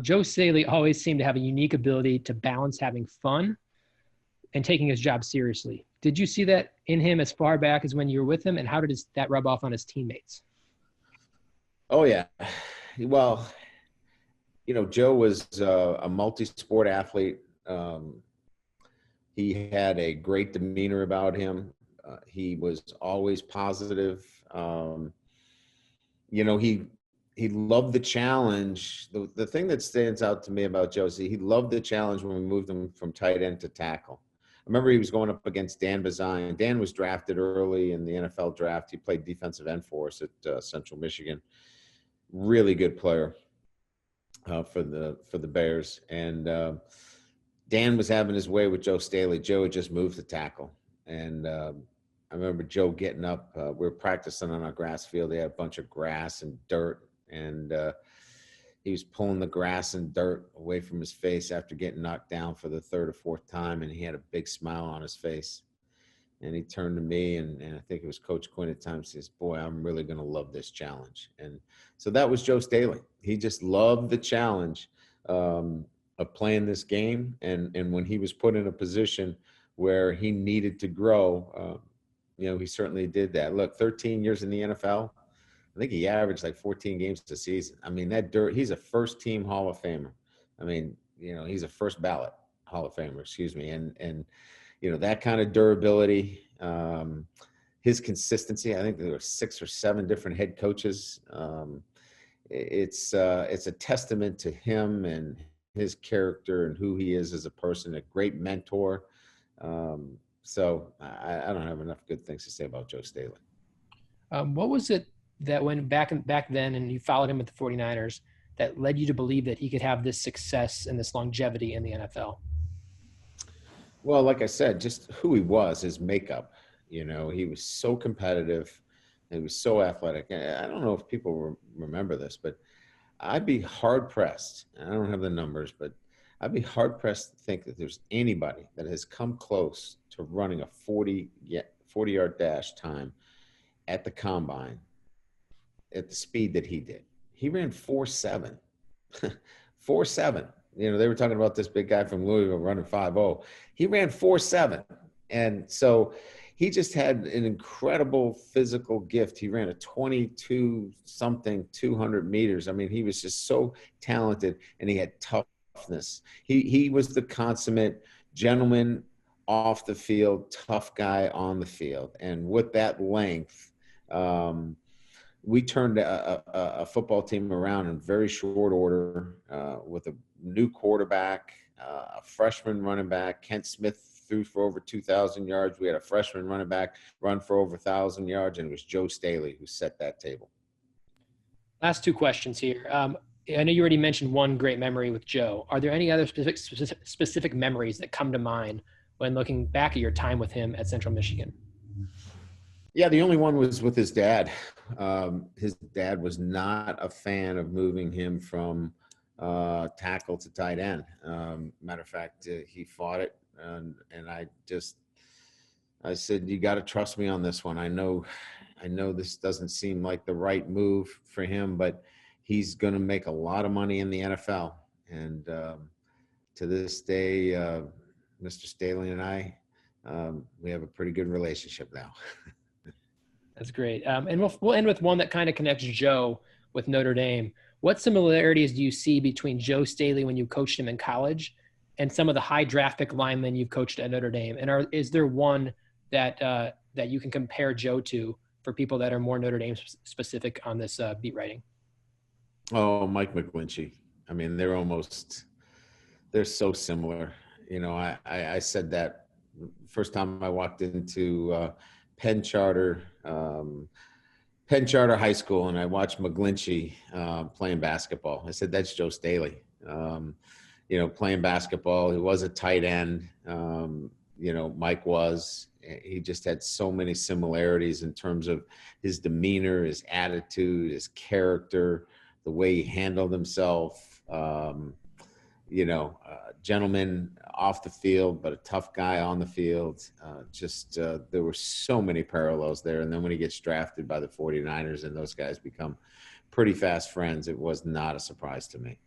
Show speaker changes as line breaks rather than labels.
Joe Staley always seemed to have a unique ability to balance having fun and taking his job seriously. Did you see that in him as far back as when you were with him, and how did that rub off on his teammates?
Oh yeah. Well, Joe was a multi-sport athlete. He had a great demeanor about him. He was always positive. He loved the challenge. The thing that stands out to me about Joe is he loved the challenge when we moved him from tight end to tackle. I remember he was going up against Dan Bazine. Dan was drafted early in the NFL draft. He played defensive end for us at Central Michigan. Really good player for the Bears. And Dan was having his way with Joe Staley. Joe had just moved to tackle. And I remember Joe getting up. We were practicing on our grass field. They had a bunch of grass and dirt. And he was pulling the grass and dirt away from his face after getting knocked down for the third or fourth time. And he had a big smile on his face. And he turned to me, and I think it was Coach Quinn at times, says, "Boy, I'm really going to love this challenge." And so that was Joe Staley. He just loved the challenge of playing this game. And when he was put in a position where he needed to grow, he certainly did that. Look, 13 years in the NFL, I think he averaged like 14 games a season. I mean, he's a first-team Hall of Famer. I mean, he's a first ballot Hall of Famer, excuse me. And that kind of durability, his consistency. I think there were 6 or 7 different head coaches. It's a testament to him and his character and who he is as a person, a great mentor. So I don't have enough good things to say about Joe Staley.
What was it that went back then and you followed him with the 49ers that led you to believe that he could have this success and this longevity in the NFL?
Well, like I said, just who he was, his makeup. He was so competitive. He was so athletic. I don't know if people remember this, but I'd be hard-pressed. I don't have the numbers, but I'd be hard-pressed to think that there's anybody that has come close to running a 40-yard dash time at the combine at the speed that he did. He ran 4.7. 4.7. They were talking about this big guy from Louisville running 5.0. He ran 4.7. And so he just had an incredible physical gift. He ran a 22-something, 200 meters. I mean, he was just so talented, and he had toughness. He was the consummate gentleman off the field, tough guy on the field. And with that length, we turned a football team around in very short order with a new quarterback, a freshman running back. Kent Smith threw for over 2,000 yards. We had a freshman running back run for over 1,000 yards, and it was Joe Staley who set that table.
Last 2 questions here. I know you already mentioned one great memory with Joe. Are there any other specific memories that come to mind when looking back at your time with him at Central Michigan?
Yeah, the only one was with his dad. His dad was not a fan of moving him from tackle to tight end. Matter of fact, he fought it, and I said, "You got to trust me on this one. I know this doesn't seem like the right move for him, but he's going to make a lot of money in the NFL." And to this day, Mr. Staley and I, we have a pretty good relationship now.
That's great. And we'll end with one that kind of connects Joe with Notre Dame. What similarities do you see between Joe Staley when you coached him in college and some of the high draft pick linemen you've coached at Notre Dame? And is there one that you can compare Joe to for people that are more Notre Dame specific on this beat writing?
Oh, Mike McGlinchey. I mean, they're so similar. I said that first time I walked into Penn Charter High School, and I watched McGlinchey playing basketball. I said, "That's Joe Staley." Playing basketball. He was a tight end. Mike was. He just had so many similarities in terms of his demeanor, his attitude, his character, the way he handled himself. Gentleman off the field, but a tough guy on the field. There were so many parallels there. And then when he gets drafted by the 49ers and those guys become pretty fast friends, it was not a surprise to me.